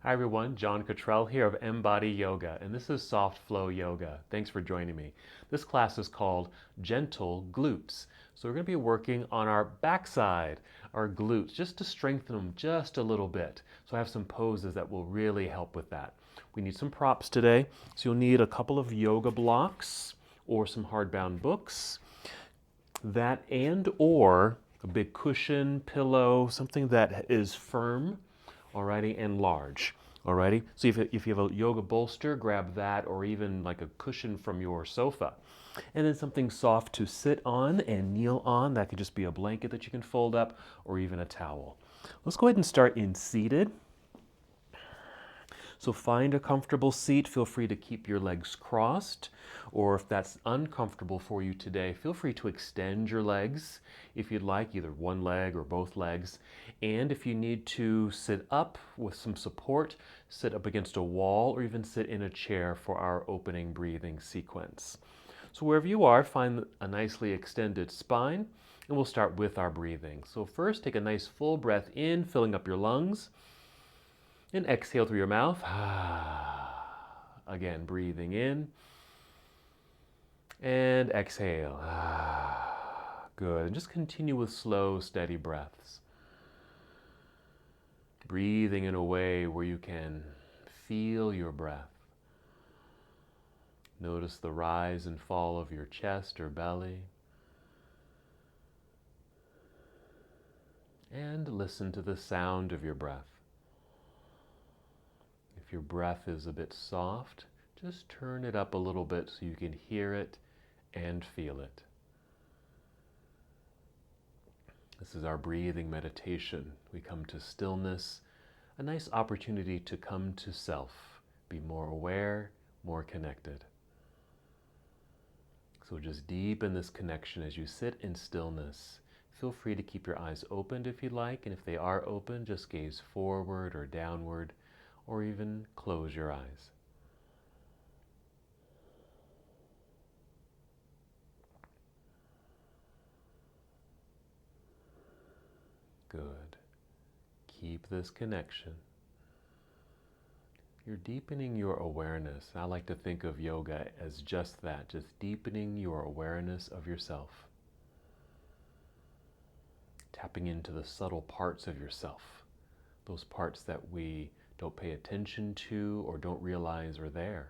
Hi everyone, John Cottrell here of MBODY Yoga, and this is Soft Flow Yoga. Thanks for joining me. This class is called Gentle Glutes. So we're going to be working on our backside, our glutes, just to strengthen them just a little bit. So I have some poses that will really help with that. We need some props today, so you'll need a couple of yoga blocks or some hardbound books. That and or a big cushion, pillow, something that is firm, alrighty, and large, alrighty. So if you have a yoga bolster, grab that, or even like a cushion from your sofa. And then something soft to sit on and kneel on. That could just be a blanket that you can fold up, or even a towel. Let's go ahead and start in seated. So find a comfortable seat. Feel free to keep your legs crossed, or if that's uncomfortable for you today, feel free to extend your legs if you'd like, either one leg or both legs. And if you need to sit up with some support, sit up against a wall or even sit in a chair for our opening breathing sequence. So wherever you are, find a nicely extended spine, and we'll start with our breathing. So first, take a nice full breath in, filling up your lungs. And exhale through your mouth. Again, breathing in. And exhale. Good. And just continue with slow, steady breaths. Breathing in a way where you can feel your breath. Notice the rise and fall of your chest or belly. And listen to the sound of your breath. If your breath is a bit soft, just turn it up a little bit so you can hear it and feel it. This is our breathing meditation. We come to stillness, a nice opportunity to come to self, be more aware, more connected. So just deepen this connection as you sit in stillness. Feel free to keep your eyes opened if you like, and if they are open, just gaze forward or downward, or even close your eyes. Good. Keep this connection. You're deepening your awareness. I like to think of yoga as just that, just deepening your awareness of yourself. Tapping into the subtle parts of yourself, those parts that we don't pay attention to or don't realize are there.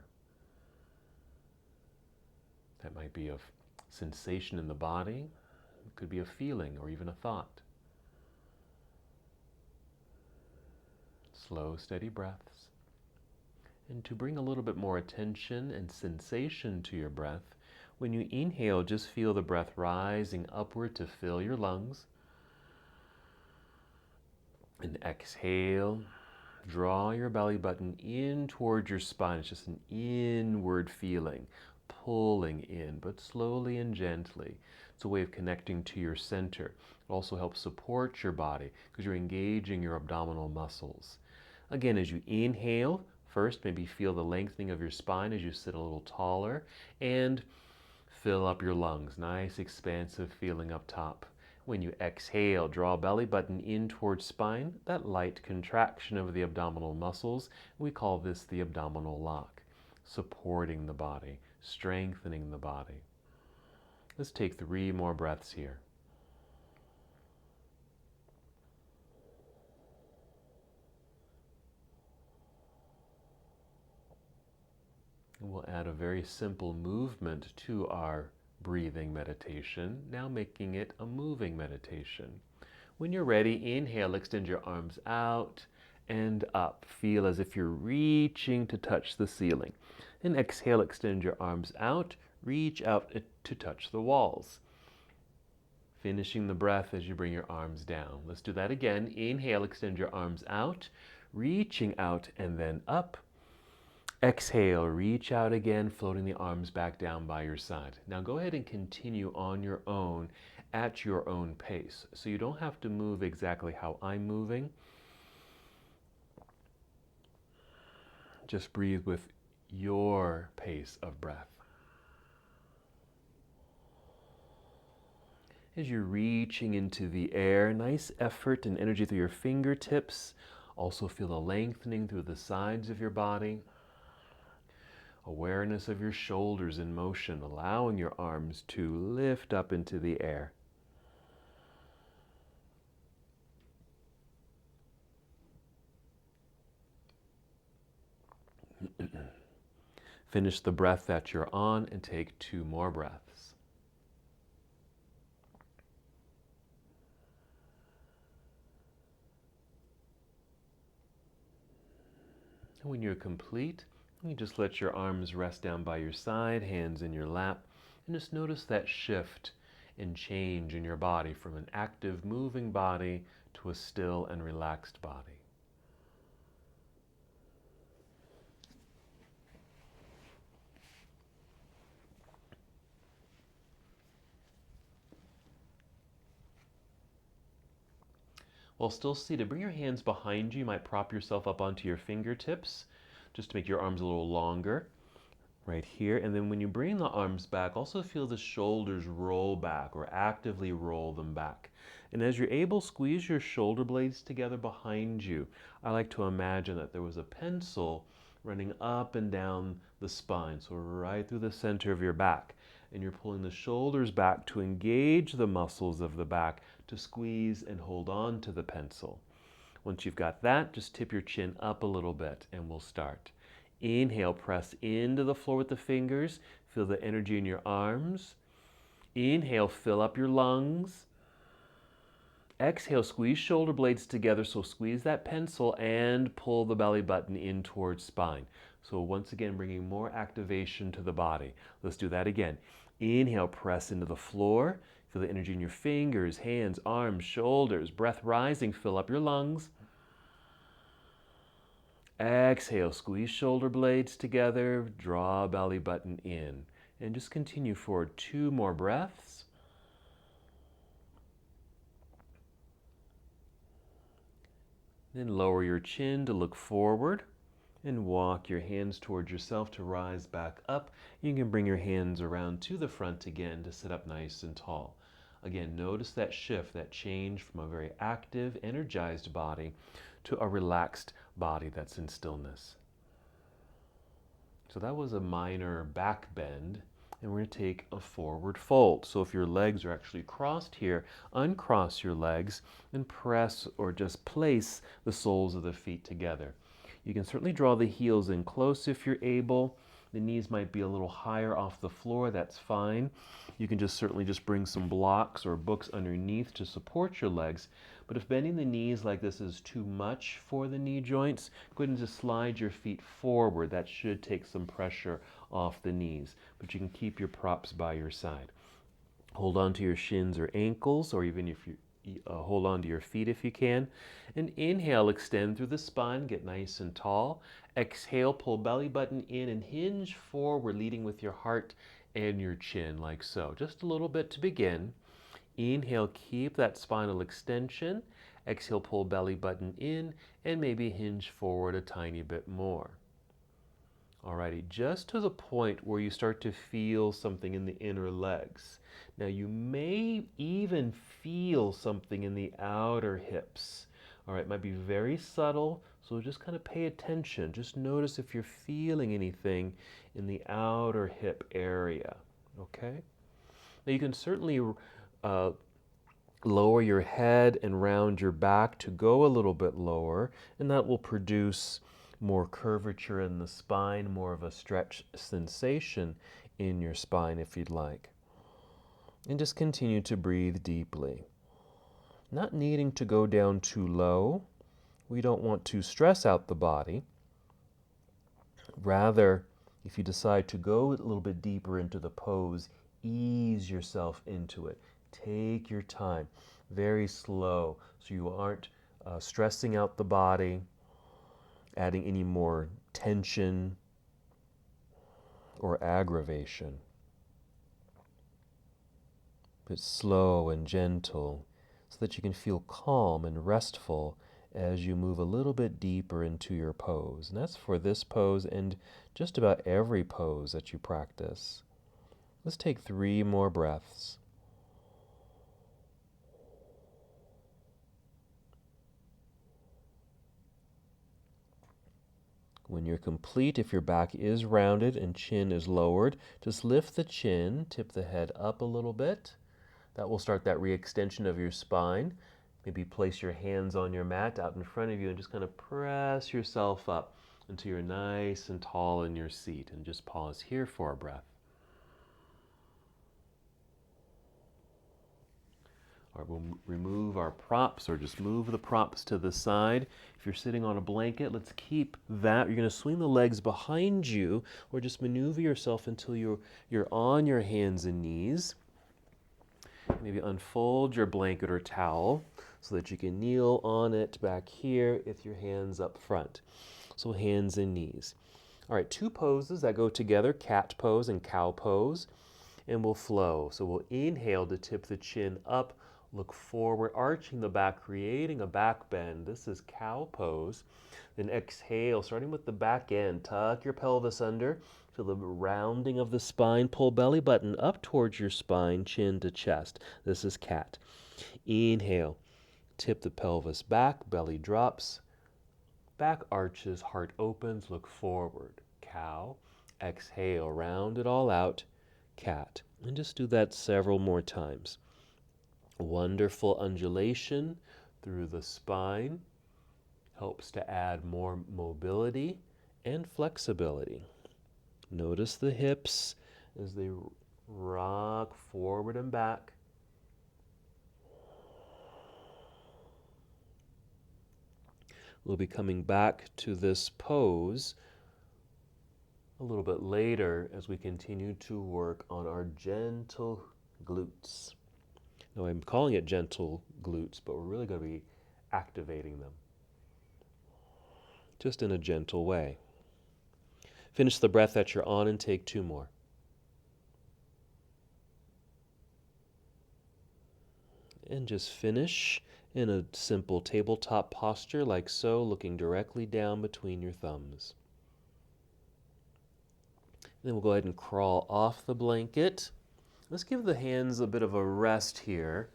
That might be a sensation in the body, it could be a feeling or even a thought. Slow, steady breaths. And to bring a little bit more attention and sensation to your breath, when you inhale, just feel the breath rising upward to fill your lungs. And exhale, draw your belly button in towards your spine. It's just an inward feeling, pulling in, but slowly and gently. It's a way of connecting to your center. It also helps support your body because you're engaging your abdominal muscles. Again, as you inhale, first maybe feel the lengthening of your spine as you sit a little taller, and fill up your lungs. Nice expansive feeling up top. When you exhale, draw belly button in towards spine, that light contraction of the abdominal muscles. We call this the abdominal lock, supporting the body, strengthening the body. Let's take 3 more breaths here. And we'll add a very simple movement to our breathing meditation, now making it a moving meditation. When you're ready, inhale, extend your arms out and up. Feel as if you're reaching to touch the ceiling. And exhale, extend your arms out, reach out to touch the walls. Finishing the breath as you bring your arms down. Let's do that again. Inhale, extend your arms out, reaching out and then up. Exhale, reach out again, floating the arms back down by your side. Now go ahead and continue on your own at your own pace. So you don't have to move exactly how I'm moving. Just breathe with your pace of breath. As you're reaching into the air, nice effort and energy through your fingertips, Also feel the lengthening through the sides of your body. Awareness of your shoulders in motion, allowing your arms to lift up into the air. Finish the breath that you're on and take 2 more breaths. And when you're complete, you just let your arms rest down by your side, hands in your lap, and just notice that shift and change in your body from an active, moving body to a still and relaxed body. While still seated, bring your hands behind you. You might prop yourself up onto your fingertips just to make your arms a little longer. Right here. And then when you bring the arms back, also feel the shoulders roll back or actively roll them back. And as you're able, squeeze your shoulder blades together behind you. I like to imagine that there was a pencil running up and down the spine, so right through the center of your back. And you're pulling the shoulders back to engage the muscles of the back to squeeze and hold on to the pencil. Once you've got that, just tip your chin up a little bit and we'll start. Inhale, press into the floor with the fingers. Feel the energy in your arms. Inhale, fill up your lungs. Exhale, squeeze shoulder blades together. So squeeze that pencil and pull the belly button in towards spine. So once again, bringing more activation to the body. Let's do that again. Inhale, press into the floor. Feel the energy in your fingers, hands, arms, shoulders. Breath rising, fill up your lungs. Exhale, squeeze shoulder blades together, draw belly button in. And just continue for 2 more breaths. Then lower your chin to look forward and walk your hands towards yourself to rise back up. You can bring your hands around to the front again to sit up nice and tall. Again, notice that shift, that change from a very active, energized body to a relaxed body that's in stillness. So that was a minor back bend, and we're going to take a forward fold. So if your legs are actually crossed here, uncross your legs and press or just place the soles of the feet together. You can certainly draw the heels in close if you're able. The knees might be a little higher off the floor, that's fine. You can just certainly just bring some blocks or books underneath to support your legs. But if bending the knees like this is too much for the knee joints, go ahead and just slide your feet forward. That should take some pressure off the knees, but you can keep your props by your side. Hold on to your shins or ankles, or even if you hold on to your feet if you can. And inhale, extend through the spine, get nice and tall. Exhale, pull belly button in and hinge forward, leading with your heart and your chin, like so. Just a little bit to begin. Inhale, keep that spinal extension. Exhale, pull belly button in and maybe hinge forward a tiny bit more. Alrighty, just to the point where you start to feel something in the inner legs. Now you may even feel something in the outer hips. All right, it might be very subtle, so just kind of pay attention. Just notice if you're feeling anything in the outer hip area, okay? Now you can certainly lower your head and round your back to go a little bit lower, and that will produce more curvature in the spine, more of a stretch sensation in your spine if you'd like. And just continue to breathe deeply. Not needing to go down too low. We don't want to stress out the body. Rather, if you decide to go a little bit deeper into the pose, ease yourself into it. Take your time, very slow, so you aren't stressing out the body, adding any more tension or aggravation. But slow and gentle so that you can feel calm and restful as you move a little bit deeper into your pose. And that's for this pose and just about every pose that you practice. Let's take 3 more breaths. When you're complete, if your back is rounded and chin is lowered, just lift the chin, tip the head up a little bit. That will start that re-extension of your spine. Maybe place your hands on your mat out in front of you and just kind of press yourself up until you're nice and tall in your seat. And just pause here for a breath. All right, we'll remove our props or just move the props to the side. If you're sitting on a blanket, let's keep that. You're going to swing the legs behind you or just maneuver yourself until you're on your hands and knees. Maybe unfold your blanket or towel so that you can kneel on it back here with your hands up front. So hands and knees. All right, two poses that go together, cat pose and cow pose, and we'll flow. So we'll inhale to tip the chin up, look forward, arching the back, creating a back bend. This is cow pose. Then exhale, starting with the back end. Tuck your pelvis under. Feel the rounding of the spine. Pull belly button up towards your spine, chin to chest. This is cat. Inhale. Tip the pelvis back, belly drops. Back arches, heart opens, look forward. Cow. Exhale, round it all out. Cat. And just do that several more times. Wonderful undulation through the spine helps to add more mobility and flexibility. Notice the hips as they rock forward and back. We'll be coming back to this pose a little bit later as we continue to work on our gentle glutes. Now I'm calling it gentle glutes, but we're really going to be activating them just in a gentle way. Finish the breath that you're on and take two more. And just finish in a simple tabletop posture like so, looking directly down between your thumbs. Then we'll go ahead and crawl off the blanket. Let's give the hands a bit of a rest here.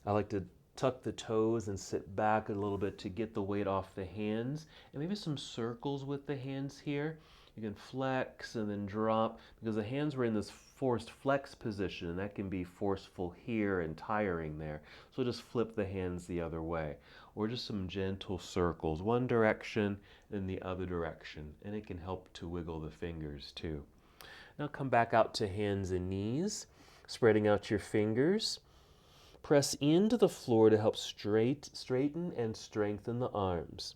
I like to tuck the toes and sit back a little bit to get the weight off the hands. And maybe some circles with the hands here. You can flex and then drop because the hands were in this forced flex position and that can be forceful here and tiring there. So just flip the hands the other way. Or just some gentle circles, one direction and the other direction. And it can help to wiggle the fingers too. Now come back out to hands and knees, spreading out your fingers. Press into the floor to help straighten and strengthen the arms.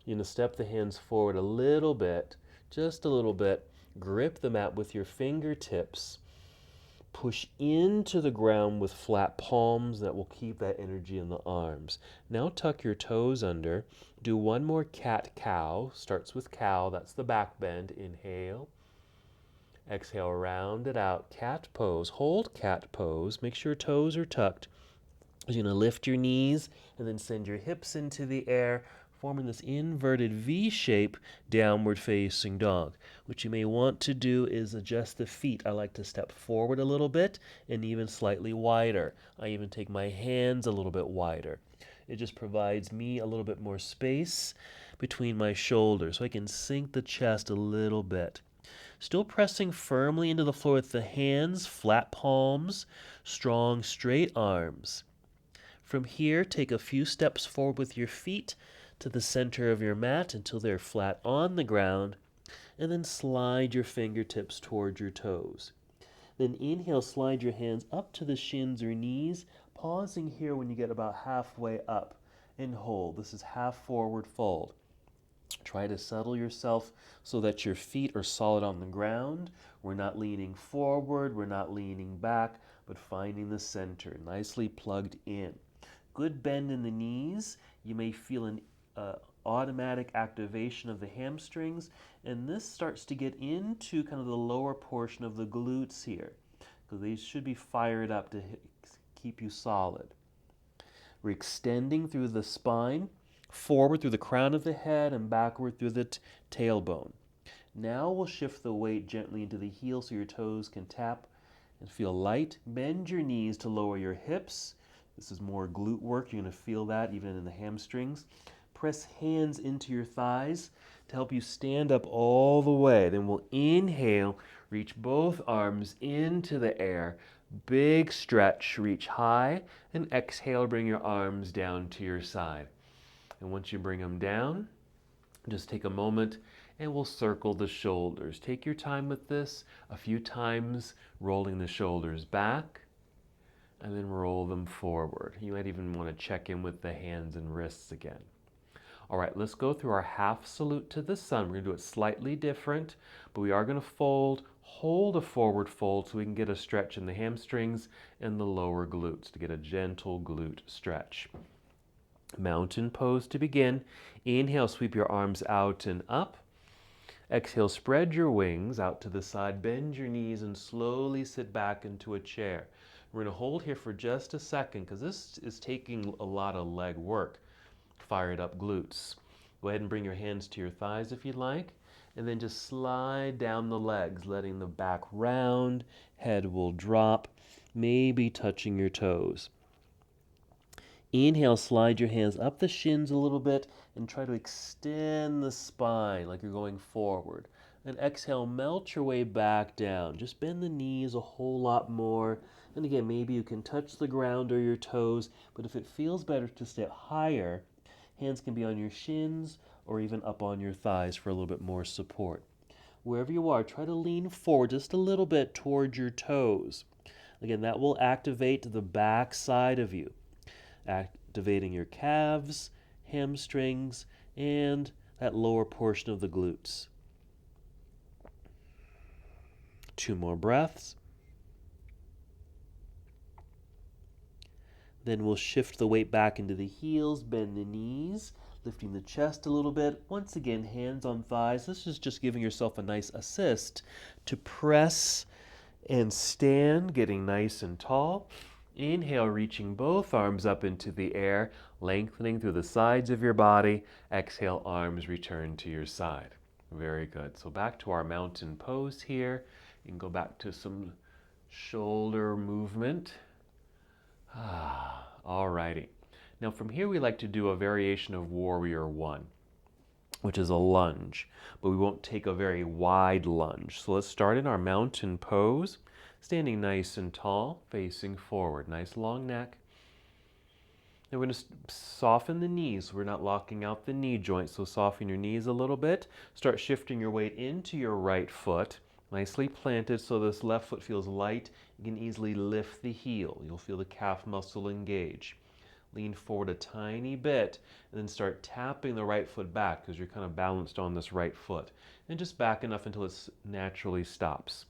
You're going to step the hands forward a little bit, just a little bit. Grip the mat with your fingertips. Push into the ground with flat palms. That will keep that energy in the arms. Now tuck your toes under. Do one more cat-cow. Starts with cow. That's the back bend. Inhale. Exhale, round it out. Cat pose. Hold cat pose. Make sure your toes are tucked. You're going to lift your knees and then send your hips into the air, forming this inverted V shape, downward facing dog. What you may want to do is adjust the feet. I like to step forward a little bit and even slightly wider. I even take my hands a little bit wider. It just provides me a little bit more space between my shoulders so I can sink the chest a little bit. Still pressing firmly into the floor with the hands, flat palms, strong, straight arms. From here, take a few steps forward with your feet to the center of your mat until they're flat on the ground, and then slide your fingertips toward your toes. Then inhale, slide your hands up to the shins or knees, pausing here when you get about halfway up, and hold. This is half forward fold. Try to settle yourself so that your feet are solid on the ground. We're not leaning forward, we're not leaning back, but finding the center, nicely plugged in. Good bend in the knees. You may feel an automatic activation of the hamstrings, and this starts to get into kind of the lower portion of the glutes here, because these should be fired up to keep you solid. We're extending through the spine, forward through the crown of the head and backward through the tailbone. Now we'll shift the weight gently into the heel so your toes can tap and feel light. Bend your knees to lower your hips. This is more glute work. You're going to feel that even in the hamstrings. press hands into your thighs to help you stand up all the way. Then we'll inhale, reach both arms into the air. Big stretch, reach high, and exhale, bring your arms down to your side. And once you bring them down, just take a moment and we'll circle the shoulders. Take your time with this, a few times, rolling the shoulders back, and then roll them forward. You might even want to check in with the hands and wrists again. All right, let's go through our half salute to the sun. We're going to do it slightly different, but we are going to fold, hold a forward fold so we can get a stretch in the hamstrings and the lower glutes to get a gentle glute stretch. Mountain pose to begin. Inhale, sweep your arms out and up. Exhale, spread your wings out to the side, bend your knees, and slowly sit back into a chair. We're going to hold here for just a second because this is taking a lot of leg work. Fire it up glutes. Go ahead and bring your hands to your thighs if you'd like, and then just slide down the legs, letting the back round, head will drop, maybe touching your toes. Inhale, slide your hands up the shins a little bit and try to extend the spine like you're going forward. And exhale, melt your way back down. Just bend the knees a whole lot more. And again, maybe you can touch the ground or your toes, but if it feels better to step higher, hands can be on your shins or even up on your thighs for a little bit more support. Wherever you are, try to lean forward just a little bit toward your toes. Again, that will activate the back side of you, activating your calves, hamstrings, and that lower portion of the glutes. 2 more breaths. Then we'll shift the weight back into the heels, bend the knees, lifting the chest a little bit. Once again, hands on thighs. This is just giving yourself a nice assist to press and stand, getting nice and tall. Inhale, reaching both arms up into the air, lengthening through the sides of your body. Exhale, arms return to your side. Very good. So back to our mountain pose here. You can go back to some shoulder movement. All righty. Now from here we like to do a variation of Warrior One, which is a lunge, but we won't take a very wide lunge. So let's start in our mountain pose, standing nice and tall, facing forward. Nice long neck. And we're going to soften the knees. We're not locking out the knee joint, so soften your knees a little bit. Start shifting your weight into your right foot, nicely planted so this left foot feels light. You can easily lift the heel. You'll feel the calf muscle engage. Lean forward a tiny bit and then start tapping the right foot back because you're kind of balanced on this right foot. And just back enough until it naturally stops.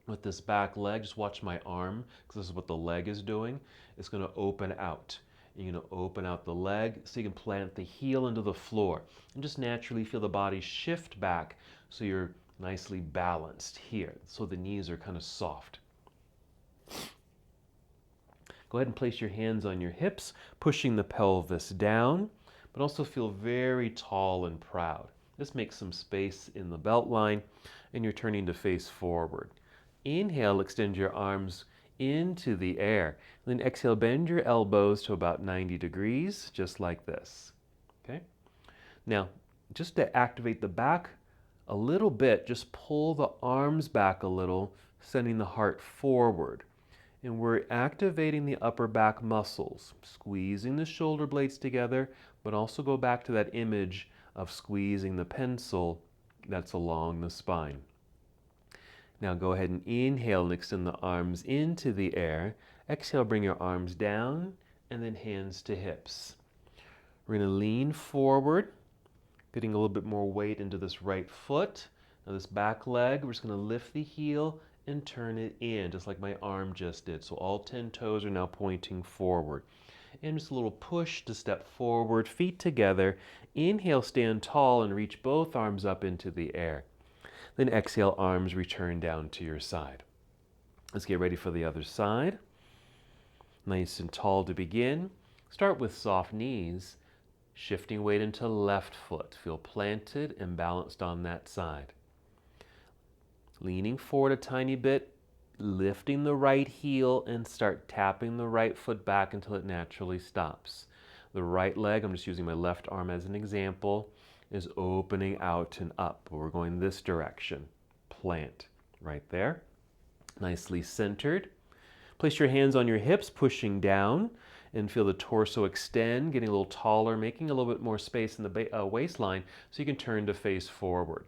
With this back leg, just watch my arm because this is what the leg is doing. It's going to open out. You're going to open out the leg so you can plant the heel into the floor and just naturally feel the body shift back so you're nicely balanced here. So the knees are kind of soft. Go ahead and place your hands on your hips, pushing the pelvis down, but also feel very tall and proud. This makes some space in the belt line, and you're turning to face forward. Inhale, extend your arms into the air. And then exhale, bend your elbows to about 90 degrees, just like this. Okay? Now, just to activate the back a little bit, just pull the arms back a little, sending the heart forward. And we're activating the upper back muscles, squeezing the shoulder blades together, but also go back to that image of squeezing the pencil that's along the spine. Now go ahead and inhale and extend the arms into the air. Exhale, bring your arms down, and then hands to hips. We're going to lean forward, getting a little bit more weight into this right foot. Now this back leg, we're just going to lift the heel and turn it in, just like my arm just did. So all 10 toes are now pointing forward. And just a little push to step forward, feet together. Inhale, stand tall and reach both arms up into the air. Then exhale, arms return down to your side. Let's get ready for the other side. Nice and tall to begin. Start with soft knees, shifting weight into left foot. Feel planted and balanced on that side. Leaning forward a tiny bit, lifting the right heel and start tapping the right foot back until it naturally stops. The right leg, I'm just using my left arm as an example, is opening out and up. We're going this direction. Plant right there. Nicely centered. Place your hands on your hips, pushing down, and feel the torso extend, getting a little taller, making a little bit more space in the waistline so you can turn to face forward.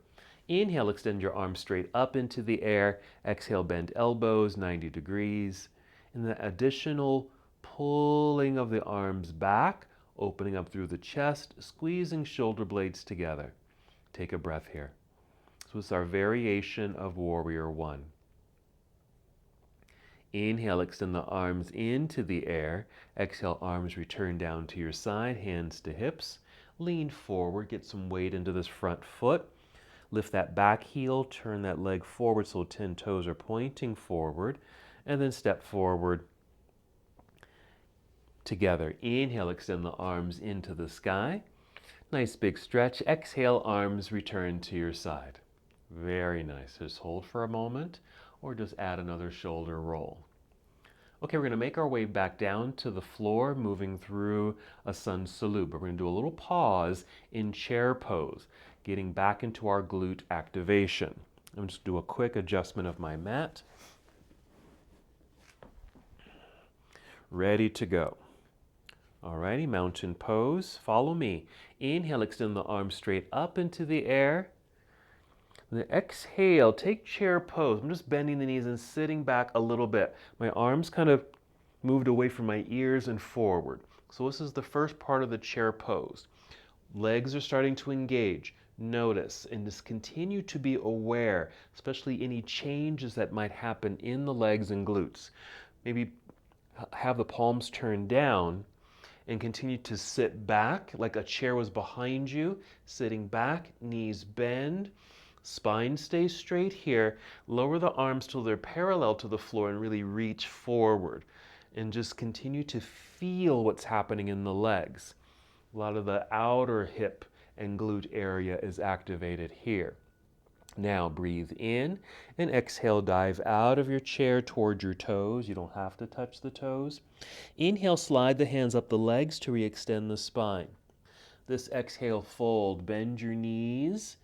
Inhale, extend your arms straight up into the air. Exhale, bend elbows 90 degrees. And the additional pulling of the arms back, opening up through the chest, squeezing shoulder blades together. Take a breath here. So it's our variation of Warrior One. Inhale, extend the arms into the air. Exhale, arms return down to your side, hands to hips. Lean forward, get some weight into this front foot. Lift that back heel, turn that leg forward so 10 toes are pointing forward. And then step forward together. Inhale, extend the arms into the sky. Nice big stretch. Exhale, arms return to your side. Very nice. Just hold for a moment, or just add another shoulder roll. Okay, we're going to make our way back down to the floor, moving through a sun salute. But we're going to do a little pause in chair pose, getting back into our glute activation. I'm just do a quick adjustment of my mat. Ready to go. Alrighty, mountain pose. Follow me. Inhale, extend the arms straight up into the air. Then exhale, take chair pose. I'm just bending the knees and sitting back a little bit. My arms kind of moved away from my ears and forward. So this is the first part of the chair pose. Legs are starting to engage. Notice and just continue to be aware, especially any changes that might happen in the legs and glutes. Maybe have the palms turned down and continue to sit back like a chair was behind you, sitting back, knees bend. Spine stays straight here. Lower the arms till they're parallel to the floor and really reach forward. And just continue to feel what's happening in the legs. A lot of the outer hip and glute area is activated here. Now breathe in and exhale, dive out of your chair toward your toes. You don't have to touch the toes. Inhale, slide the hands up the legs to re-extend the spine. This exhale, fold, bend your knees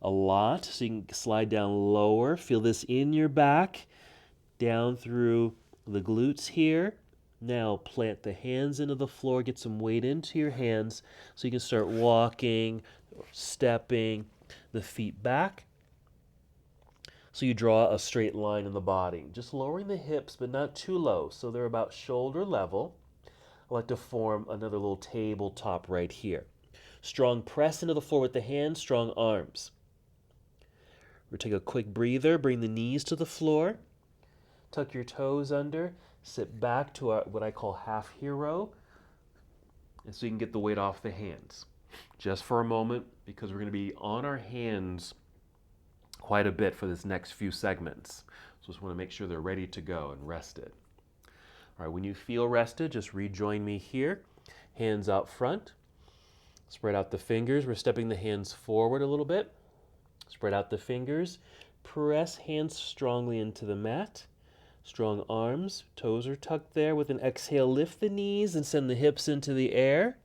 a lot so you can slide down lower. Feel this in your back, down through the glutes here. Now plant the hands into the floor, get some weight into your hands so you can start walking, stepping the feet back. So you draw a straight line in the body, just lowering the hips but not too low so they're about shoulder level. I like to form another little tabletop right here. Strong press into the floor with the hands, strong arms. We'll take a quick breather, bring the knees to the floor, tuck your toes under, sit back to what I call half hero, and so you can get the weight off the hands. Just for a moment, because we're going to be on our hands quite a bit for this next few segments. So just want to make sure they're ready to go and rested. All right, when you feel rested, just rejoin me here. Hands out front. Spread out the fingers. We're stepping the hands forward a little bit. Spread out the fingers. Press hands strongly into the mat. Strong arms. Toes are tucked there. With an exhale, lift the knees and send the hips into the air.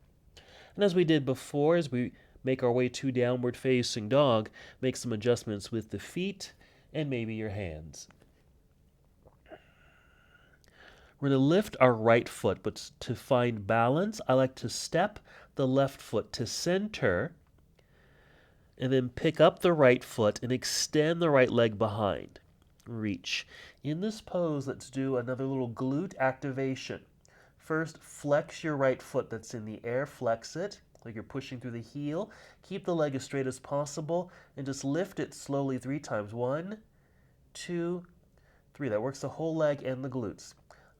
And as we did before, as we make our way to downward facing dog, make some adjustments with the feet and maybe your hands. We're going to lift our right foot, but to find balance, I like to step the left foot to center and then pick up the right foot and extend the right leg behind. Reach. In this pose, let's do another little glute activation. First, flex your right foot that's in the air. Flex it like you're pushing through the heel. Keep the leg as straight as possible and just lift it slowly 3 times. 1, 2, 3. That works the whole leg and the glutes.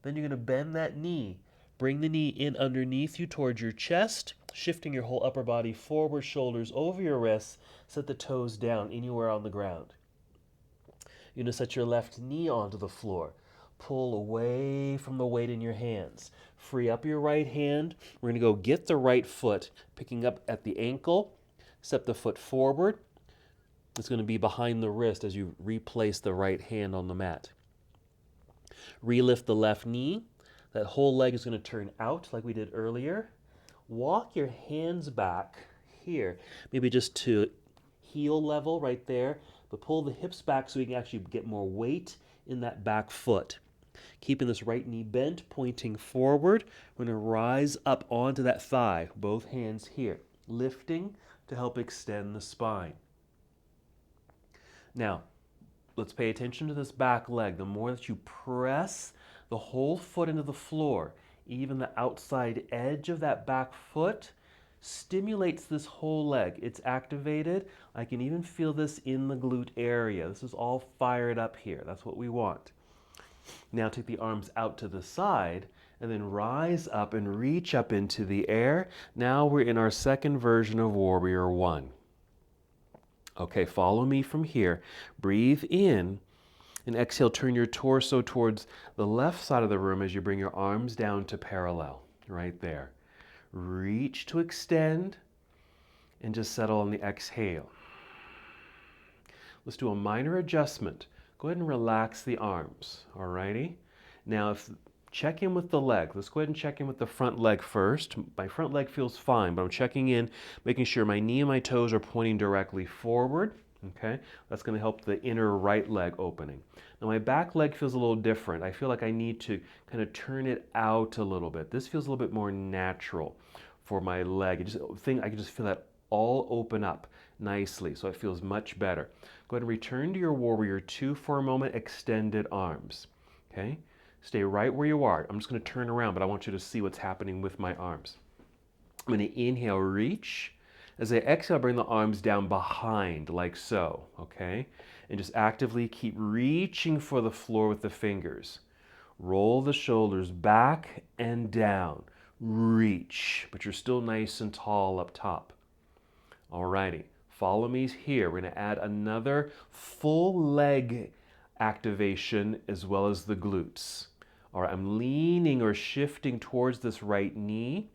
Then you're going to bend that knee. Bring the knee in underneath you towards your chest, shifting your whole upper body forward, shoulders over your wrists. Set the toes down anywhere on the ground. You're going to set your left knee onto the floor. Pull away from the weight in your hands. Free up your right hand. We're going to go get the right foot, picking up at the ankle. Step the foot forward. It's going to be behind the wrist as you replace the right hand on the mat. Relift the left knee. That whole leg is going to turn out like we did earlier. walk your hands back here, maybe just to heel level right there, but pull the hips back so you can actually get more weight in that back foot. Keeping this right knee bent, pointing forward. We're going to rise up onto that thigh, both hands here, lifting to help extend the spine. Now, let's pay attention to this back leg. The more that you press the whole foot into the floor, even the outside edge of that back foot stimulates this whole leg. It's activated. I can even feel this in the glute area. This is all fired up here. That's what we want. Now take the arms out to the side and then rise up and reach up into the air. Now we're in our second version of Warrior One. Okay, follow me from here. Breathe in and exhale. Turn your torso towards the left side of the room as you bring your arms down to parallel, right there. Reach to extend and just settle on the exhale. Let's do a minor adjustment. Go ahead and relax the arms, alrighty? Now, check in with the leg. Let's go ahead and check in with the front leg first. My front leg feels fine, but I'm checking in, making sure my knee and my toes are pointing directly forward, okay? That's gonna help the inner right leg opening. Now, my back leg feels a little different. I feel like I need to kind of turn it out a little bit. This feels a little bit more natural for my leg. I can just feel that all open up nicely, so it feels much better. Go ahead and return to your Warrior Two for a moment, extended arms, okay? Stay right where you are. I'm just gonna turn around, but I want you to see what's happening with my arms. I'm gonna inhale, reach. As I exhale, bring the arms down behind, like so, okay? And just actively keep reaching for the floor with the fingers. Roll the shoulders back and down. Reach, but you're still nice and tall up top. Alrighty, follow me here. We're going to add another full leg activation as well as the glutes. All right, I'm leaning or shifting towards this right knee.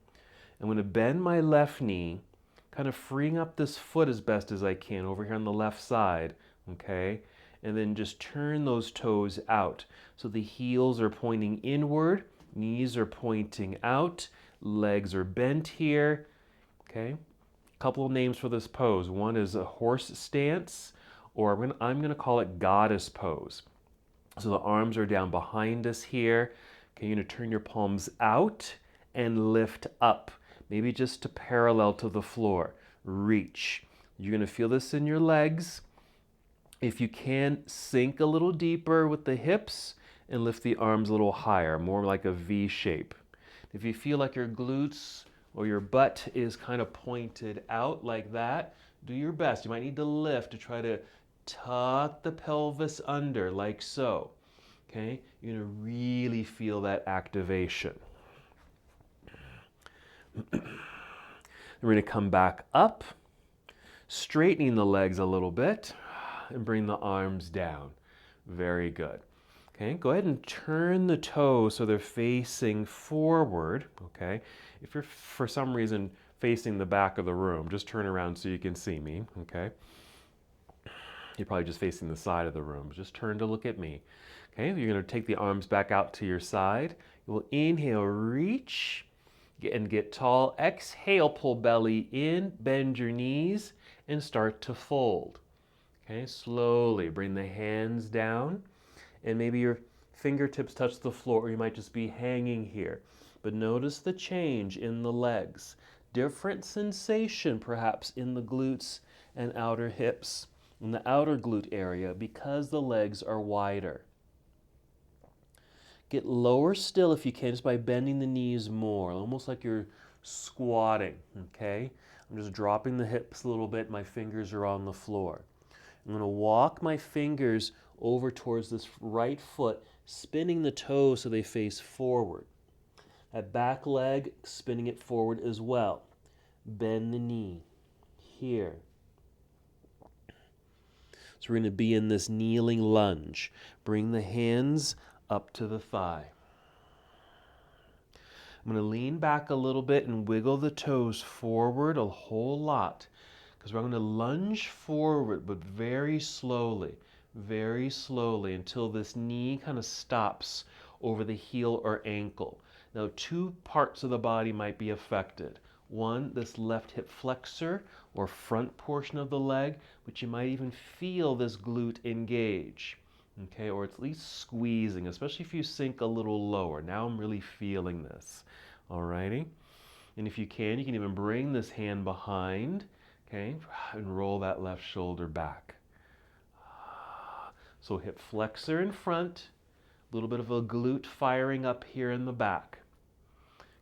I'm going to bend my left knee, kind of freeing up this foot as best as I can over here on the left side, okay? And then just turn those toes out. So the heels are pointing inward, knees are pointing out, legs are bent here, okay? Couple of names for this pose. One is a horse stance, or I'm gonna call it goddess pose. So the arms are down behind us here. Okay, you're gonna turn your palms out and lift up, maybe just to parallel to the floor. Reach. You're gonna feel this in your legs. If you can, sink a little deeper with the hips and lift the arms a little higher, more like a V shape. If you feel like your glutes or your butt is kind of pointed out like that, do your best. You might need to lift to try to tuck the pelvis under like so. Okay? You're gonna really feel that activation. We're gonna come back up, straightening the legs a little bit, and bring the arms down. Very good. Okay, go ahead and turn the toes so they're facing forward, okay? If you're for some reason facing the back of the room, just turn around so you can see me, okay? You're probably just facing the side of the room. Just turn to look at me. Okay, you're gonna take the arms back out to your side. You will inhale, reach, and get tall. Exhale, pull belly in, bend your knees, and start to fold. Okay, slowly bring the hands down, and maybe your fingertips touch the floor, or you might just be hanging here. But notice the change in the legs. Different sensation perhaps in the glutes and outer hips, in the outer glute area, because the legs are wider. Get lower still if you can, just by bending the knees more, almost like you're squatting, okay? I'm just dropping the hips a little bit, my fingers are on the floor. I'm gonna walk my fingers over towards this right foot, spinning the toes so they face forward. That back leg, spinning it forward as well. Bend the knee, here. So we're gonna be in this kneeling lunge. Bring the hands up to the thigh. I'm going to lean back a little bit and wiggle the toes forward a whole lot, because we're going to lunge forward, but very slowly until this knee kind of stops over the heel or ankle. Now, two parts of the body might be affected. One, this left hip flexor or front portion of the leg, but you might even feel this glute engage, okay, or at least squeezing, especially if you sink a little lower. Now I'm really feeling this, alrighty? And if you can even bring this hand behind, okay, and roll that left shoulder back. So hip flexor in front, a little bit of a glute firing up here in the back.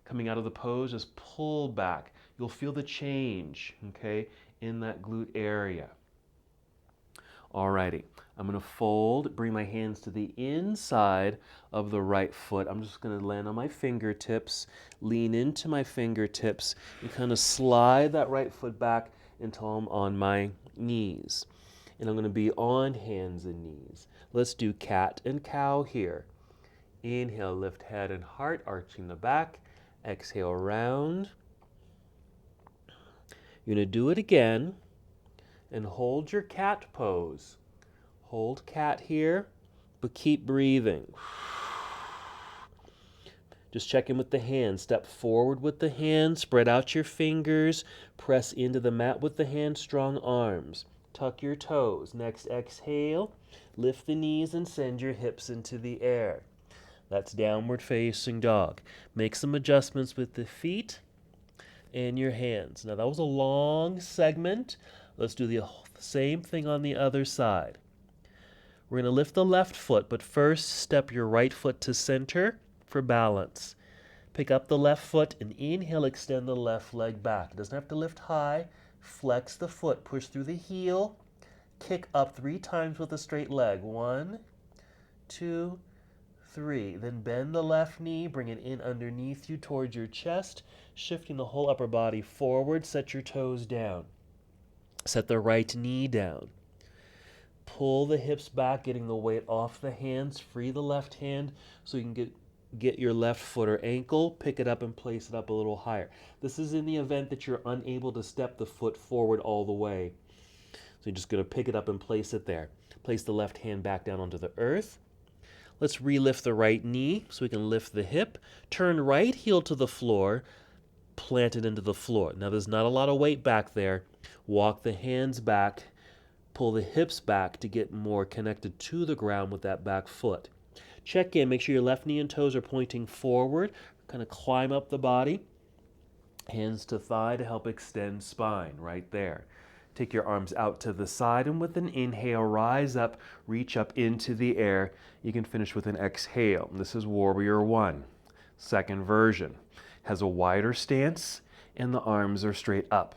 Coming out of the pose, just pull back. You'll feel the change, okay, in that glute area. Alrighty, I'm going to fold, bring my hands to the inside of the right foot. I'm just going to land on my fingertips, lean into my fingertips, and kind of slide that right foot back until I'm on my knees. And I'm going to be on hands and knees. Let's do cat and cow here. Inhale, lift head and heart, arching the back. Exhale, round. You're going to do it again and hold your cat pose. Hold cat here, but keep breathing. Just check in with the hands. Step forward with the hands, spread out your fingers, press into the mat with the hands, strong arms. Tuck your toes. Next exhale, lift the knees and send your hips into the air. That's downward facing dog. Make some adjustments with the feet and your hands. Now that was a long segment. Let's do the same thing on the other side. We're going to lift the left foot, but first step your right foot to center for balance. Pick up the left foot and inhale, extend the left leg back. It doesn't have to lift high. Flex the foot, push through the heel, kick up 3 times with a straight leg. 1, 2, 3. Then bend the left knee, bring it in underneath you towards your chest, shifting the whole upper body forward. Set your toes down. Set the right knee down. Pull the hips back, getting the weight off the hands. Free the left hand so you can get your left foot or ankle, pick it up and place it up a little higher. This is in the event that you're unable to step the foot forward all the way. So you're just going to pick it up and place it there. Place the left hand back down onto the earth. Let's re-lift the right knee so we can lift the hip. Turn right heel to the floor, plant it into the floor. Now there's not a lot of weight back there. Walk the hands back, pull the hips back to get more connected to the ground with that back foot. Check in, make sure your left knee and toes are pointing forward. Kind of climb up the body. Hands to thigh to help extend spine, right there. Take your arms out to the side and with an inhale, rise up, reach up into the air. You can finish with an exhale. This is Warrior 1. Second version. Has a wider stance and the arms are straight up.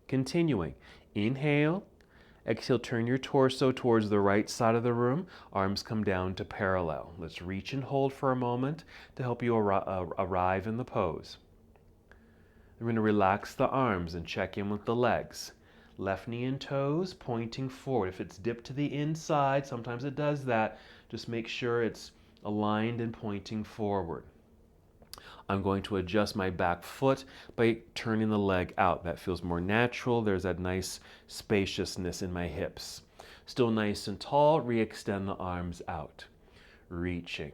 Continuing. Inhale. Exhale, turn your torso towards the right side of the room. Arms come down to parallel. Let's reach and hold for a moment to help you arrive in the pose. We're going to relax the arms and check in with the legs. Left knee and toes pointing forward. If it's dipped to the inside, sometimes it does that. Just make sure it's aligned and pointing forward. I'm going to adjust my back foot by turning the leg out. That feels more natural. There's that nice spaciousness in my hips. Still nice and tall. Re-extend the arms out. Reaching.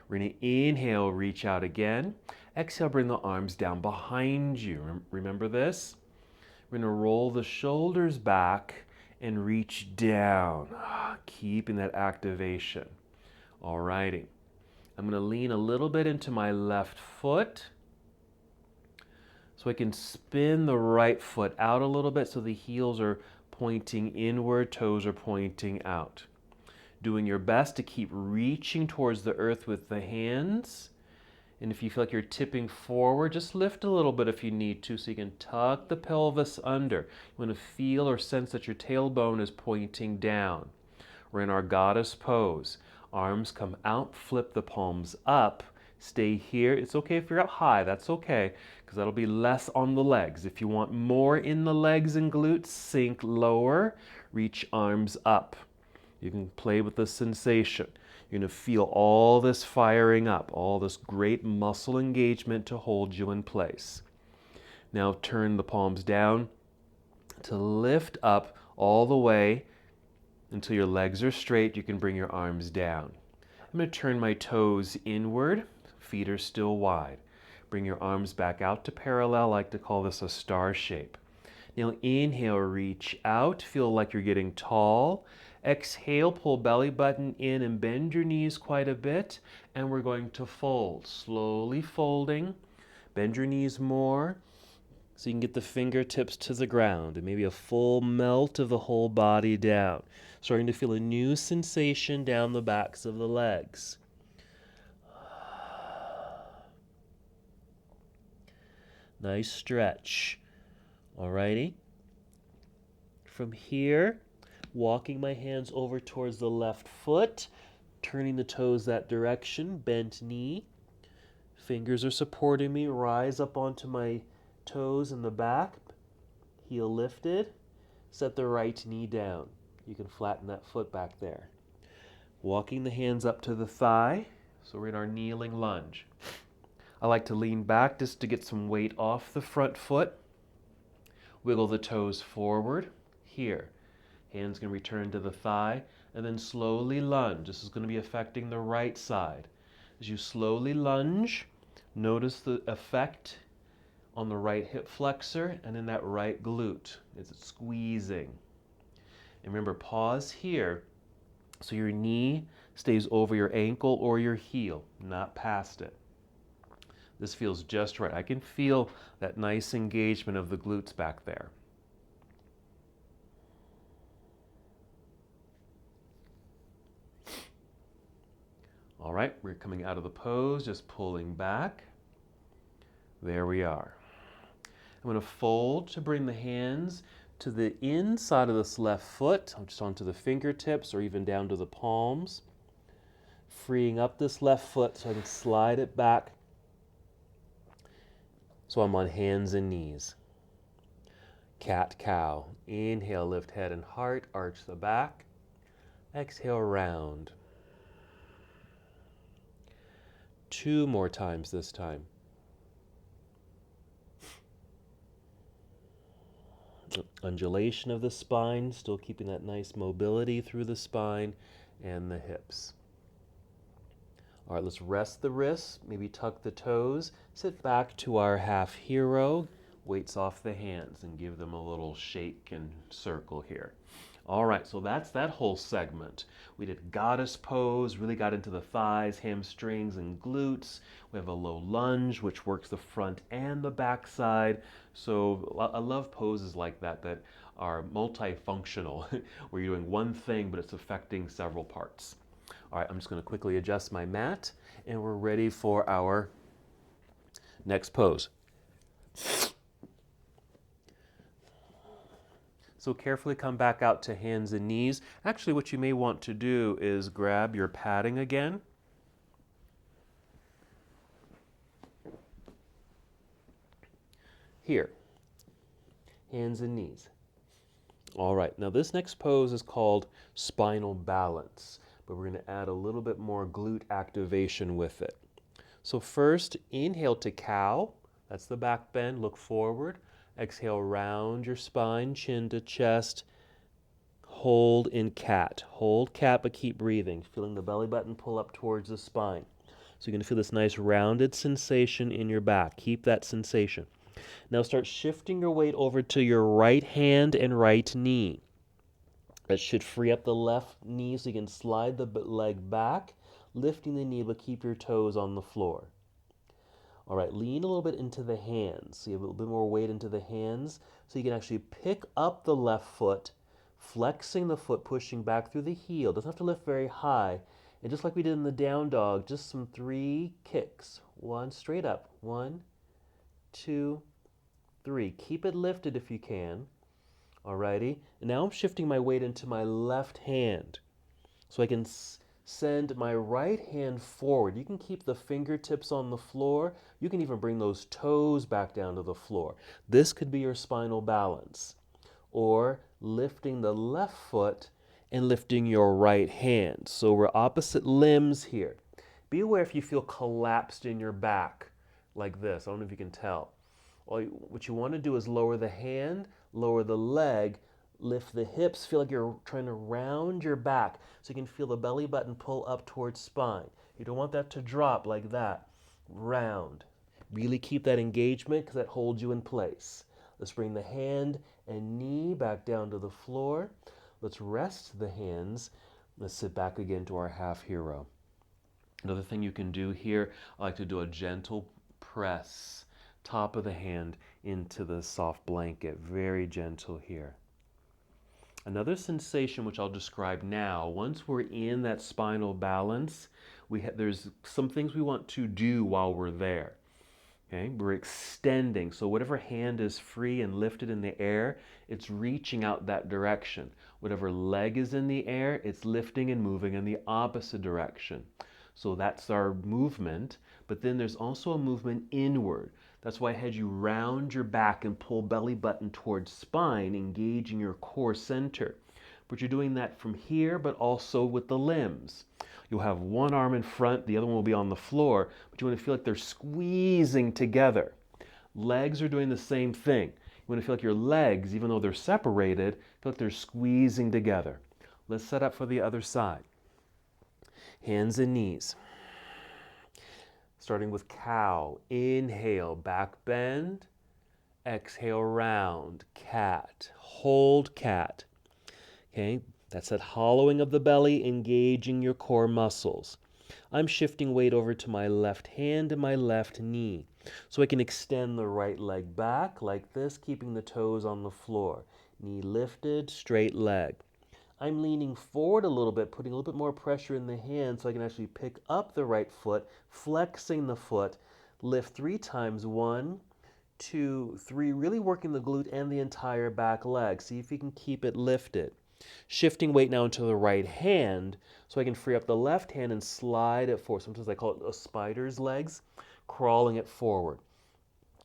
We're going to inhale, reach out again. Exhale, bring the arms down behind you. Remember this? We're going to roll the shoulders back and reach down, keeping that activation. Alrighty. I'm going to lean a little bit into my left foot so I can spin the right foot out a little bit so the heels are pointing inward, toes are pointing out. Doing your best to keep reaching towards the earth with the hands. And if you feel like you're tipping forward, just lift a little bit if you need to so you can tuck the pelvis under. You want to feel or sense that your tailbone is pointing down. We're in our goddess pose. Arms come out, flip the palms up, stay here. It's okay if you're up high, that's okay, because that'll be less on the legs. If you want more in the legs and glutes, sink lower, reach arms up. You can play with the sensation. You're going to feel all this firing up, all this great muscle engagement to hold you in place. Now turn the palms down to lift up all the way until your legs are straight. You can bring your arms down. I'm going to turn my toes inward. Feet are still wide. Bring your arms back out to parallel. I like to call this a star shape. Now inhale, reach out, feel like you're getting tall. Exhale, pull belly button in and bend your knees quite a bit. And we're going to fold, slowly folding. Bend your knees more so you can get the fingertips to the ground and maybe a full melt of the whole body down. Starting to feel a new sensation down the backs of the legs. Nice stretch. Alrighty. From here, walking my hands over towards the left foot, turning the toes that direction, bent knee. Fingers are supporting me, rise up onto my toes in the back, heel lifted, set the right knee down. You can flatten that foot back there. Walking the hands up to the thigh, so we're in our kneeling lunge. I like to lean back just to get some weight off the front foot. Wiggle the toes forward. Here, hands can return to the thigh, and then slowly lunge. This is going to be affecting the right side. As you slowly lunge, notice the effect on the right hip flexor and in that right glute. It's squeezing. And remember, pause here so your knee stays over your ankle or your heel, not past it. This feels just right. I can feel that nice engagement of the glutes back there. All right, we're coming out of the pose, just pulling back. There we are. I'm going to fold to bring the hands to the inside of this left foot, just onto the fingertips or even down to the palms. Freeing up this left foot so I can slide it back. So I'm on hands and knees. Cat-cow. Inhale, lift head and heart, arch the back. Exhale, round. 2 more times this time. Undulation of the spine, still keeping that nice mobility through the spine and the hips. All right, let's rest the wrists, maybe tuck the toes, sit back to our half hero, weights off the hands, and give them a little shake and circle here. All right, so that's that whole segment. We did goddess pose, really got into the thighs, hamstrings, and glutes. We have a low lunge, which works the front and the back side. So I love poses like that that are multifunctional, where you're doing one thing, but it's affecting several parts. All right, I'm just going to quickly adjust my mat, and we're ready for our next pose. So carefully come back out to hands and knees. Actually, what you may want to do is grab your padding again. Here, hands and knees. All right, now this next pose is called spinal balance, but we're going to add a little bit more glute activation with it. So first, inhale to cow. That's the back bend. Look forward. Exhale, round your spine, chin to chest. Hold in cat. Hold cat, but keep breathing. Feeling the belly button pull up towards the spine. So you're going to feel this nice rounded sensation in your back. Keep that sensation. Now start shifting your weight over to your right hand and right knee. That should free up the left knee so you can slide the leg back, lifting the knee, but keep your toes on the floor. All right, lean a little bit into the hands. So you have a little bit more weight into the hands so you can actually pick up the left foot, flexing the foot, pushing back through the heel. Doesn't have to lift very high. And just like we did in the down dog, just some 3 kicks. 1 straight up. 1, 2, 3. Keep it lifted if you can. Alrighty. And now I'm shifting my weight into my left hand. So I can send my right hand forward. You can keep the fingertips on the floor. You can even bring those toes back down to the floor. This could be your spinal balance. Or lifting the left foot and lifting your right hand. So we're opposite limbs here. Be aware if you feel collapsed in your back like this. I don't know if you can tell. What you want to do is lower the hand, lower the leg, lift the hips, feel like you're trying to round your back so you can feel the belly button pull up towards spine. You don't want that to drop like that. Round. Really keep that engagement because that holds you in place. Let's bring the hand and knee back down to the floor. Let's rest the hands. Let's sit back again to our half hero. Another thing you can do here, I like to do a gentle press, top of the hand into the soft blanket. Very gentle here. Another sensation which I'll describe now, once we're in that spinal balance, there's some things we want to do while we're there. Okay, we're extending. So whatever hand is free and lifted in the air, it's reaching out that direction. Whatever leg is in the air, it's lifting and moving in the opposite direction. So that's our movement, but then there's also a movement inward. That's why I had you round your back and pull belly button towards spine, engaging your core center. But you're doing that from here, but also with the limbs. You'll have one arm in front, the other one will be on the floor, but you want to feel like they're squeezing together. Legs are doing the same thing. You want to feel like your legs, even though they're separated, feel like they're squeezing together. Let's set up for the other side. Hands and knees. Starting with cow. Inhale, back bend. Exhale, round. Cat. Hold cat. Okay, that's that hollowing of the belly, engaging your core muscles. I'm shifting weight over to my left hand and my left knee. So I can extend the right leg back like this, keeping the toes on the floor. Knee lifted, straight leg. I'm leaning forward a little bit, putting a little bit more pressure in the hand so I can actually pick up the right foot, flexing the foot, lift 3 times. 1, 2, 3, really working the glute and the entire back leg. See if you can keep it lifted. Shifting weight now into the right hand so I can free up the left hand and slide it forward. Sometimes I call it a spider's legs, crawling it forward.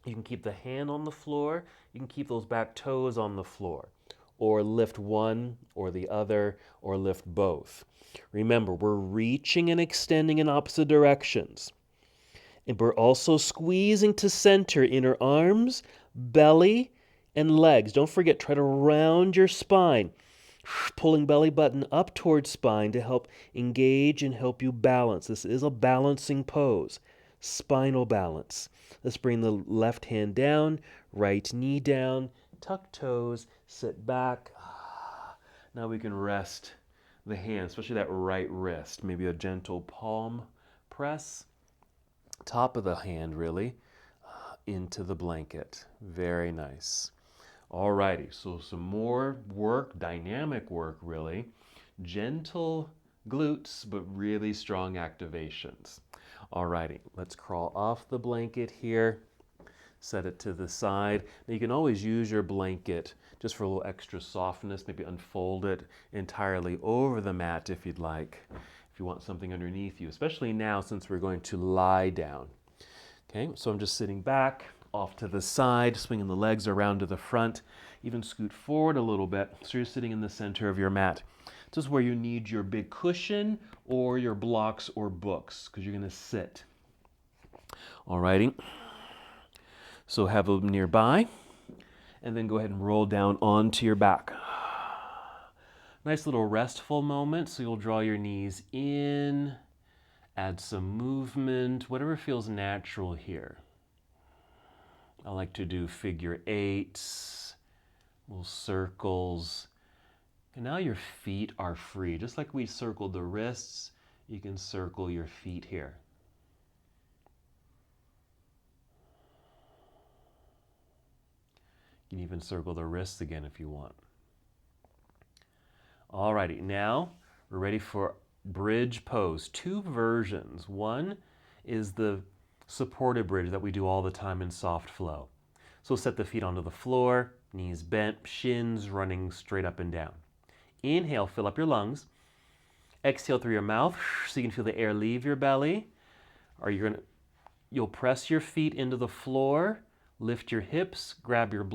You can keep the hand on the floor. You can keep those back toes on the floor. Or lift one or the other, or lift both. Remember, we're reaching and extending in opposite directions. And we're also squeezing to center inner arms, belly, and legs. Don't forget, try to round your spine. Pulling belly button up towards spine to help engage and help you balance. This is a balancing pose. Spinal balance. Let's bring the left hand down, right knee down, tuck toes, sit back. Now we can rest the hand, especially that right wrist. Maybe a gentle palm press. Top of the hand, really, into the blanket. Very nice. Alrighty, so some more work, dynamic work, really. Gentle glutes, but really strong activations. Alrighty, let's crawl off the blanket here. Set it to the side. Now you can always use your blanket just for a little extra softness. Maybe unfold it entirely over the mat if you'd like, if you want something underneath you, especially now since we're going to lie down. Okay, so I'm just sitting back, off to the side, swinging the legs around to the front, even scoot forward a little bit so you're sitting in the center of your mat. This is where you need your big cushion or your blocks or books because you're going to sit. Alrighty. So have them nearby, and then go ahead and roll down onto your back. Nice little restful moment, so you'll draw your knees in, add some movement, whatever feels natural here. I like to do figure 8s, little circles. And now your feet are free. Just like we circled the wrists, you can circle your feet here. You can even circle the wrists again if you want. Alrighty, now we're ready for bridge pose. 2 versions. One is the supported bridge that we do all the time in soft flow. So set the feet onto the floor, knees bent, shins running straight up and down. Inhale, fill up your lungs. Exhale through your mouth so you can feel the air leave your belly. Or you'll press your feet into the floor, lift your hips, grab your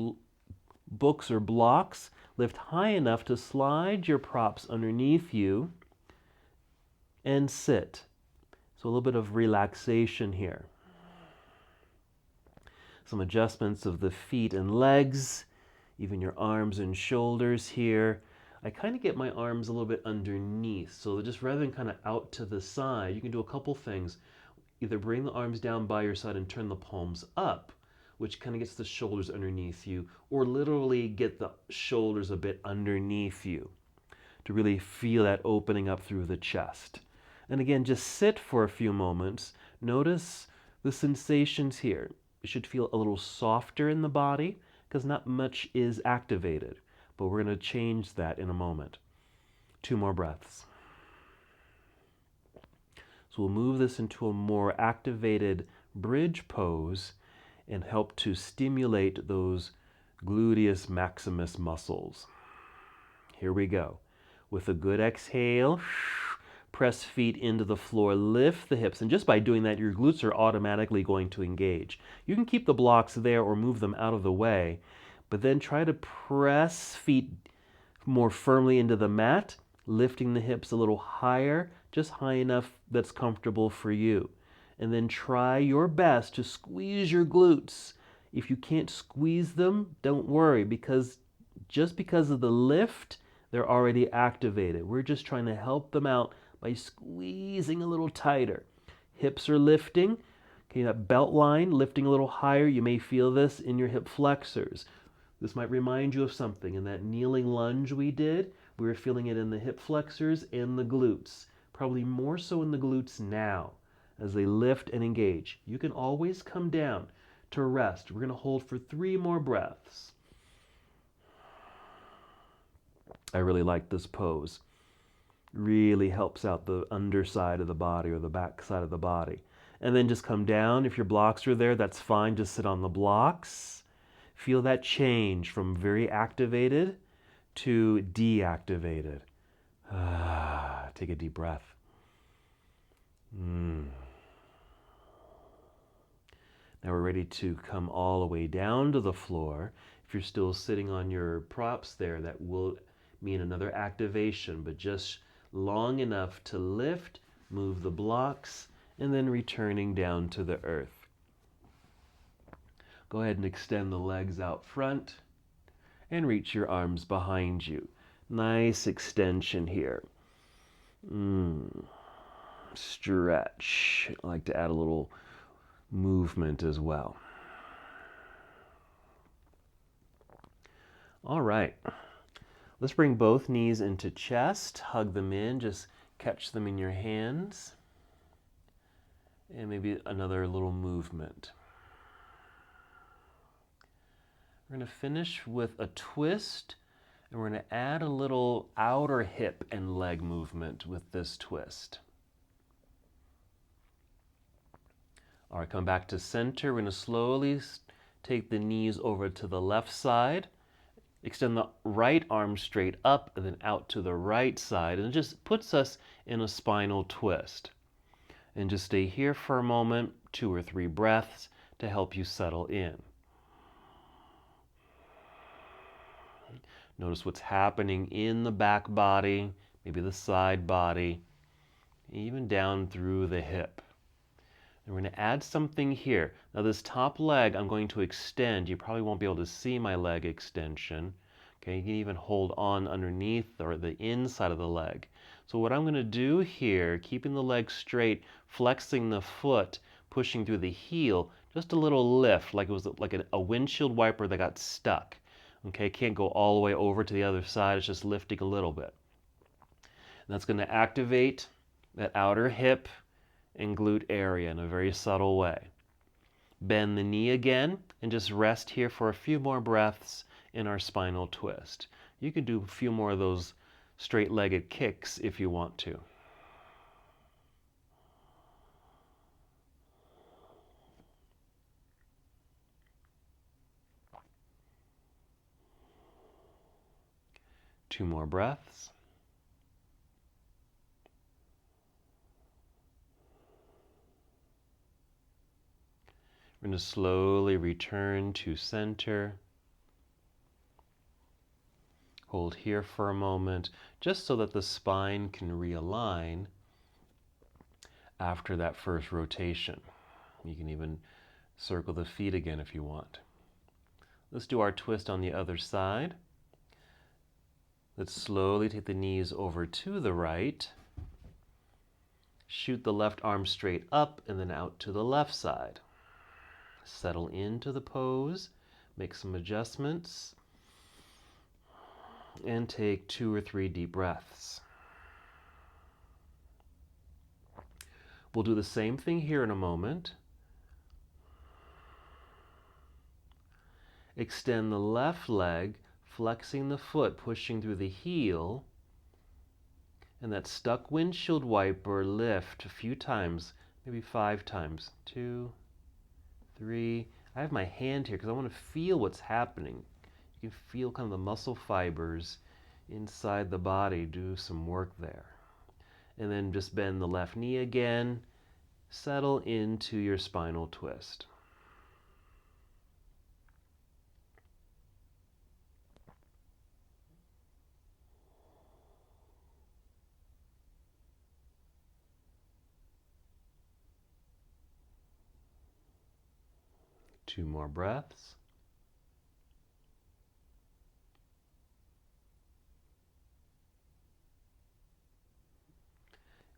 books or blocks, lift high enough to slide your props underneath you and sit. So a little bit of relaxation here. Some adjustments of the feet and legs, even your arms and shoulders here. I kind of get my arms a little bit underneath, so just rather than kind of out to the side, you can do a couple things. either bring the arms down by your side and turn the palms up, which kind of gets the shoulders underneath you, or literally get the shoulders a bit underneath you to really feel that opening up through the chest. And again, just sit for a few moments. Notice the sensations here. It should feel a little softer in the body because not much is activated, but we're going to change that in a moment. 2 more breaths. So we'll move this into a more activated bridge pose and help to stimulate those gluteus maximus muscles. Here we go. With a good exhale, press feet into the floor, lift the hips, and just by doing that, your glutes are automatically going to engage. You can keep the blocks there or move them out of the way, but then try to press feet more firmly into the mat, lifting the hips a little higher, just high enough that's comfortable for you. And then try your best to squeeze your glutes. If you can't squeeze them, don't worry, because just because of the lift, they're already activated. We're just trying to help them out by squeezing a little tighter. Hips are lifting. Okay, that belt line lifting a little higher. You may feel this in your hip flexors. This might remind you of something. In that kneeling lunge we did, we were feeling it in the hip flexors and the glutes. Probably more so in the glutes now as they lift and engage. You can always come down to rest. We're going to hold for 3 more breaths. I really like this pose. Really helps out the underside of the body or the back side of the body. And then just come down. If your blocks are there, that's fine. Just sit on the blocks. Feel that change from very activated to deactivated. Take a deep breath. Now we're ready to come all the way down to the floor. If you're still sitting on your props there, that will mean another activation, but just long enough to lift, move the blocks, and then returning down to the earth. Go ahead and extend the legs out front and reach your arms behind you. Nice extension here. Stretch. I like to add a little movement as well. All right. Let's bring both knees into chest, hug them in, just catch them in your hands, and maybe another little movement. We're going to finish with a twist, and we're going to add a little outer hip and leg movement with this twist. All right, come back to center. We're going to slowly take the knees over to the left side. Extend the right arm straight up and then out to the right side, and it just puts us in a spinal twist. And just stay here for a moment, 2 or 3 breaths to help you settle in. Notice what's happening in the back body, maybe the side body, even down through the hip. And we're going to add something here. Now this top leg I'm going to extend. You probably won't be able to see my leg extension. Okay, you can even hold on underneath or the inside of the leg. So what I'm going to do here, keeping the leg straight, flexing the foot, pushing through the heel, just a little lift, like it was like a windshield wiper that got stuck. Okay, can't go all the way over to the other side. It's just lifting a little bit. And that's going to activate that outer hip and glute area in a very subtle way. Bend the knee again and just rest here for a few more breaths in our spinal twist. You can do a few more of those straight-legged kicks if you want to. Two more breaths. We're going to slowly return to center. Hold here for a moment, just so that the spine can realign after that first rotation. You can even circle the feet again if you want. Let's do our twist on the other side. Let's slowly take the knees over to the right. Shoot the left arm straight up and then out to the left side. Settle into the pose, make some adjustments, and take 2 or 3 deep breaths. We'll do the same thing here in a moment. Extend the left leg, flexing the foot, pushing through the heel. And that stuck windshield wiper lift a few times, maybe 5 times. 2, 3. I have my hand here because I want to feel what's happening. You can feel kind of the muscle fibers inside the body do some work there. And then just bend the left knee again. Settle into your spinal twist. Two more breaths.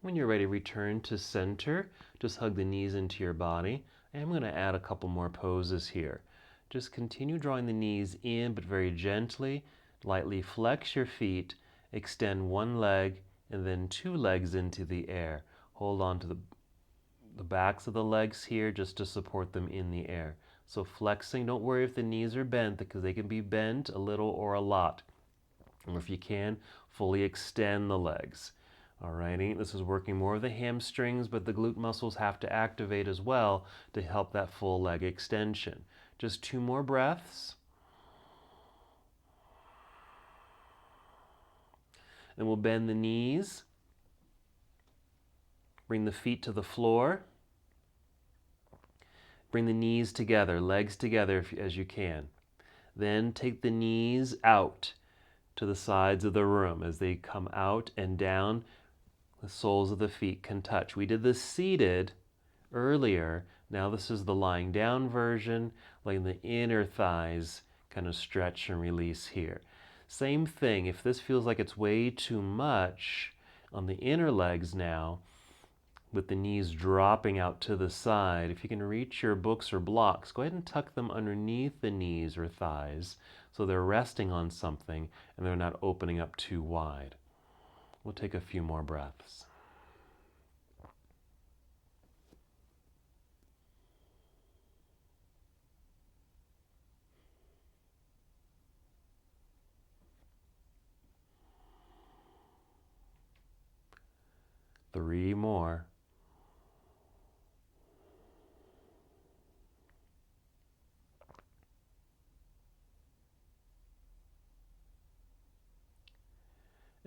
When you're ready, return to center. Just hug the knees into your body. And I'm going to add a couple more poses here. Just continue drawing the knees in, but very gently. Lightly flex your feet, extend one leg, and then 2 legs into the air. Hold on to the backs of the legs here just to support them in the air. So flexing, don't worry if the knees are bent because they can be bent a little or a lot. Or if you can, fully extend the legs. Alrighty, this is working more of the hamstrings, but the glute muscles have to activate as well to help that full leg extension. Just 2 more breaths. Then we'll bend the knees. Bring the feet to the floor. Bring the knees together, legs together as you can. Then take the knees out to the sides of the room. As they come out and down, the soles of the feet can touch. We did this seated earlier. Now this is the lying down version, letting the inner thighs kind of stretch and release here. Same thing, if this feels like it's way too much on the inner legs now, with the knees dropping out to the side, if you can reach your books or blocks, go ahead and tuck them underneath the knees or thighs so they're resting on something and they're not opening up too wide. We'll take a few more breaths. Three more.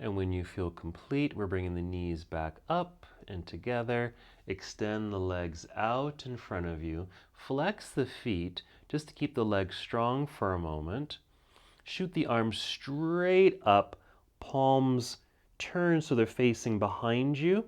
And when you feel complete, we're bringing the knees back up and together. Extend the legs out in front of you. Flex the feet just to keep the legs strong for a moment. Shoot the arms straight up, palms turn so they're facing behind you.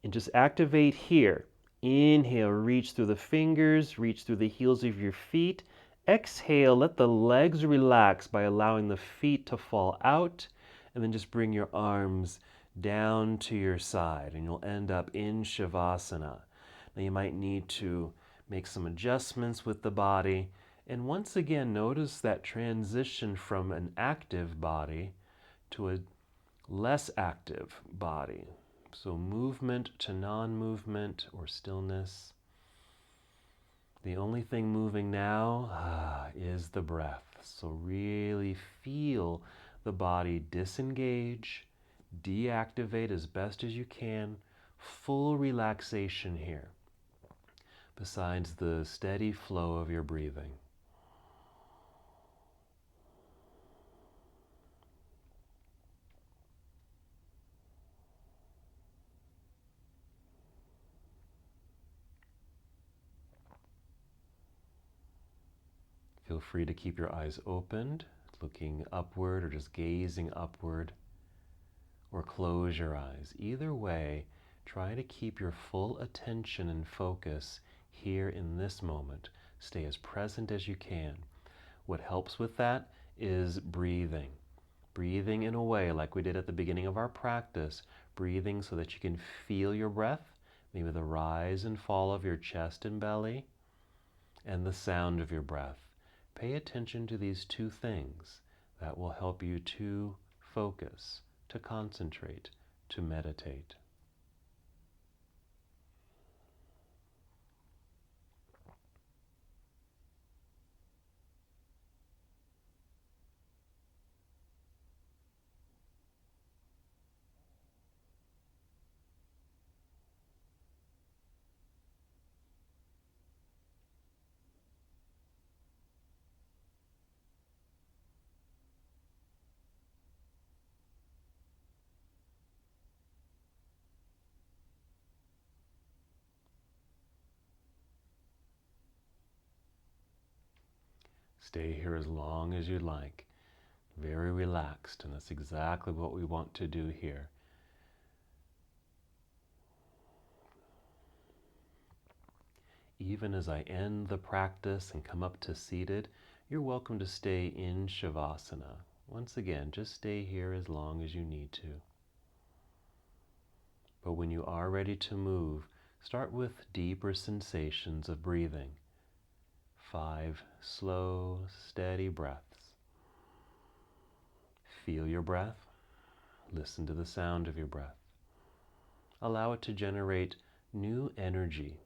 And just activate here. Inhale, reach through the fingers, reach through the heels of your feet. Exhale, let the legs relax by allowing the feet to fall out. And then just bring your arms down to your side and you'll end up in Shavasana. Now you might need to make some adjustments with the body. And once again, notice that transition from an active body to a less active body. So movement to non-movement or stillness. The only thing moving now is the breath. So really feel the body disengage, deactivate as best as you can. Full relaxation here, besides the steady flow of your breathing. Feel free to keep your eyes opened, looking upward or just gazing upward, or close your eyes. Either way, try to keep your full attention and focus here in this moment. Stay as present as you can. What helps with that is breathing. Breathing in a way like we did at the beginning of our practice, breathing so that you can feel your breath, maybe the rise and fall of your chest and belly, and the sound of your breath. Pay attention to these two things. That will help you to focus, to concentrate, to meditate. Stay here as long as you like. Very relaxed, and that's exactly what we want to do here. Even as I end the practice and come up to seated, you're welcome to stay in Shavasana. Once again, just stay here as long as you need to. But when you are ready to move, start with deeper sensations of breathing. 5 slow, steady breaths. Feel your breath. Listen to the sound of your breath. Allow it to generate new energy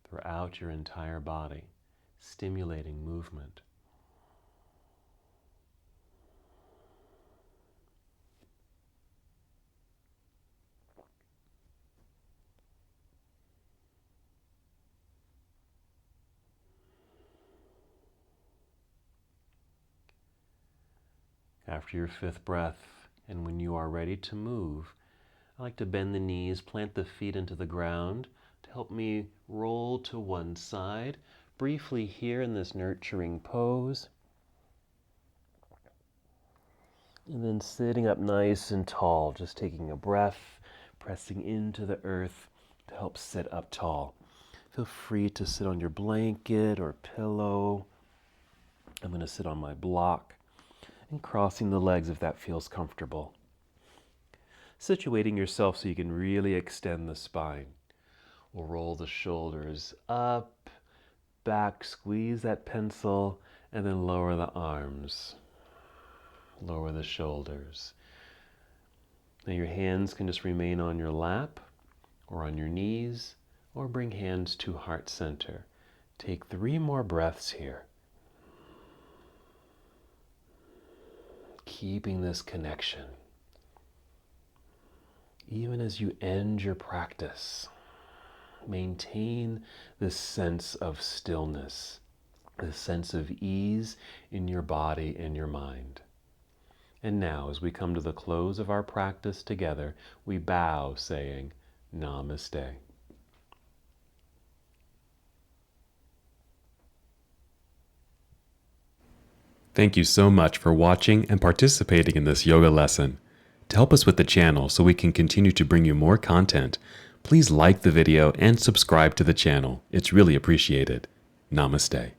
throughout your entire body, stimulating movement. After your 5th breath, and when you are ready to move, I like to bend the knees, plant the feet into the ground to help me roll to one side, briefly here in this nurturing pose. And then sitting up nice and tall, just taking a breath, pressing into the earth to help sit up tall. Feel free to sit on your blanket or pillow. I'm going to sit on my block and crossing the legs if that feels comfortable. Situating yourself so you can really extend the spine. We'll roll the shoulders up, back, squeeze that pencil, and then lower the arms. Lower the shoulders. Now your hands can just remain on your lap or on your knees, or bring hands to heart center. Take 3 more breaths here. Keeping this connection. Even as you end your practice, maintain this sense of stillness, this sense of ease in your body and your mind. And now, as we come to the close of our practice together, we bow saying, Namaste. Thank you so much for watching and participating in this yoga lesson. To help us with the channel so we can continue to bring you more content, please like the video and subscribe to the channel. It's really appreciated. Namaste.